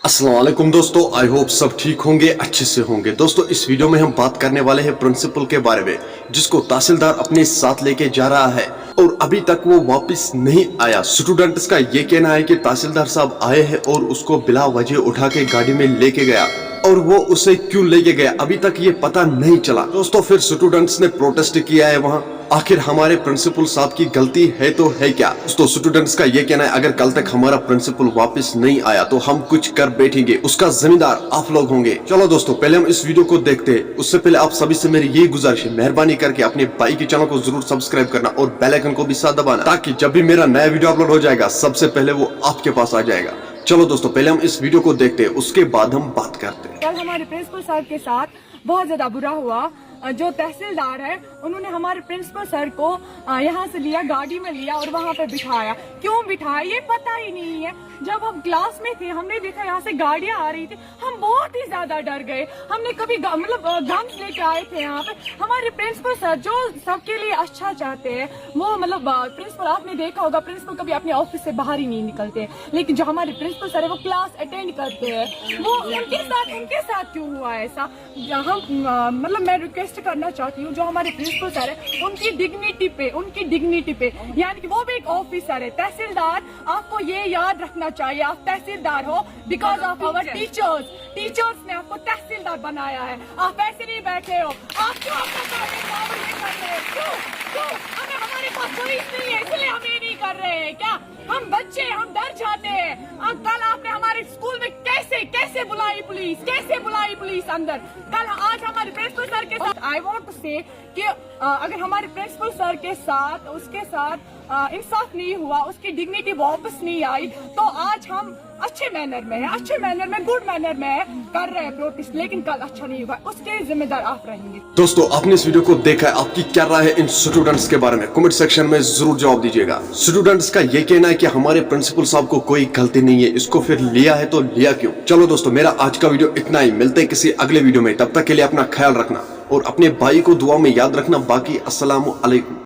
अस्सलाम वालेकुम दोस्तों, आई होप सब ठीक होंगे, अच्छे से होंगे। दोस्तों इस वीडियो में हम बात करने वाले हैं प्रिंसिपल के बारे में, जिसको तहसीलदार अपने साथ लेके जा रहा है और अभी तक वो वापस नहीं आया। स्टूडेंट्स का ये कहना है कि तहसीलदार साहब आए हैं और उसको बिला वजह उठा के गाड़ी में लेके गया, और वो उसे क्यों लेके गया अभी तक ये पता नहीं चला। दोस्तों फिर स्टूडेंट्स ने प्रोटेस्ट किया है वहाँ। आखिर हमारे प्रिंसिपल साहब की गलती है तो है क्या? दोस्तों स्टूडेंट्स का ये कहना है अगर कल तक हमारा प्रिंसिपल वापस नहीं आया तो हम कुछ कर बैठेंगे, उसका जिम्मेदार आप लोग होंगे। चलो दोस्तों पहले हम इस वीडियो को देखते हैं। उससे पहले आप सभी से मेरी ये गुजारिश है, मेहरबानी करके अपने भाई के चैनल को जरूर सब्सक्राइब करना और बेल आइकन को भी साथ दबाना, ताकि जब भी मेरा नया वीडियो अपलोड हो जाएगा सबसे पहले वो आपके पास आ जाएगा। चलो दोस्तों पहले हम इस वीडियो को देखते हैं, उसके बाद हम बात करते हैं। कल हमारे प्रिंसिपल सर के साथ बहुत ज्यादा बुरा हुआ। जो तहसीलदार है उन्होंने हमारे प्रिंसिपल सर को यहाँ से लिया, गाड़ी में लिया और वहाँ पे बिठाया। क्यों बिठाया ये पता ही नहीं है। जब हम क्लास में थे हमने देखा यहाँ से गाड़ियाँ आ रही थी, हम बहुत ही ज्यादा डर गए। हमने कभी गन्स लेके आए थे यहाँ पे। हमारे प्रिंसिपल सर जो सबके लिए अच्छा चाहते हैं, वो प्रिंसिपल आपने देखा होगा, प्रिंसिपल कभी अपने ऑफिस से बाहर ही नहीं निकलते, लेकिन जो हमारे प्रिंसिपल सर है वो क्लास अटेंड करते हैं। वो उनके साथ क्यों हुआ ऐसा? हम मैं रिक्वेस्ट करना चाहती हूँ, जो हमारे प्रिंसिपल सर है उनकी डिग्निटी पे यानी कि वो भी एक ऑफिसर है। तहसीलदार आपको ये याद रखना चाहिए, आप तहसीलदार हो बिकॉज ऑफ आवर टीचर्स ने आपको तहसीलदार बनाया है। आप ऐसे नहीं बैठे हो। आप क्यों अपना काम नहीं कर रहे? क्यों हमारे पास पुलिस नहीं है इसलिए हम ये नहीं कर रहे हैं क्या? हम बच्चे हम डर जाते हैं। कल आपने हमारे स्कूल में कैसे बुलाई पुलिस अंदर। कल आज हमारे प्रिंसिपल सर के साथ आई वांट टू से कि अगर हमारे प्रिंसिपल सर के साथ उसके साथ इंसाफ नहीं हुआ, उसकी डिग्निटी वापस नहीं आई, तो आज हम अच्छे मैनर में गुड मैनर में कर रहे हैं प्रोटेस्ट, लेकिन कल अच्छा नहीं हुआ, उसके जिम्मेदार आप रहेंगे। दोस्तों आपने इस वीडियो को देखा है, आपकी क्या राय है इन स्टूडेंट्स के बारे में? कमेंट सेक्शन में जरूर जवाब दीजिएगा। स्टूडेंट्स का ये कहना है कि हमारे प्रिंसिपल साहब को कोई गलती नहीं है, इसको फिर लिया है तो लिया क्यों? चलो दोस्तों मेरा आज का वीडियो इतना ही, मिलते हैं किसी अगले वीडियो में। तब तक के लिए अपना ख्याल रखना और अपने भाई को दुआ में याद रखना। बाकी अस्सलाम वालेकुम।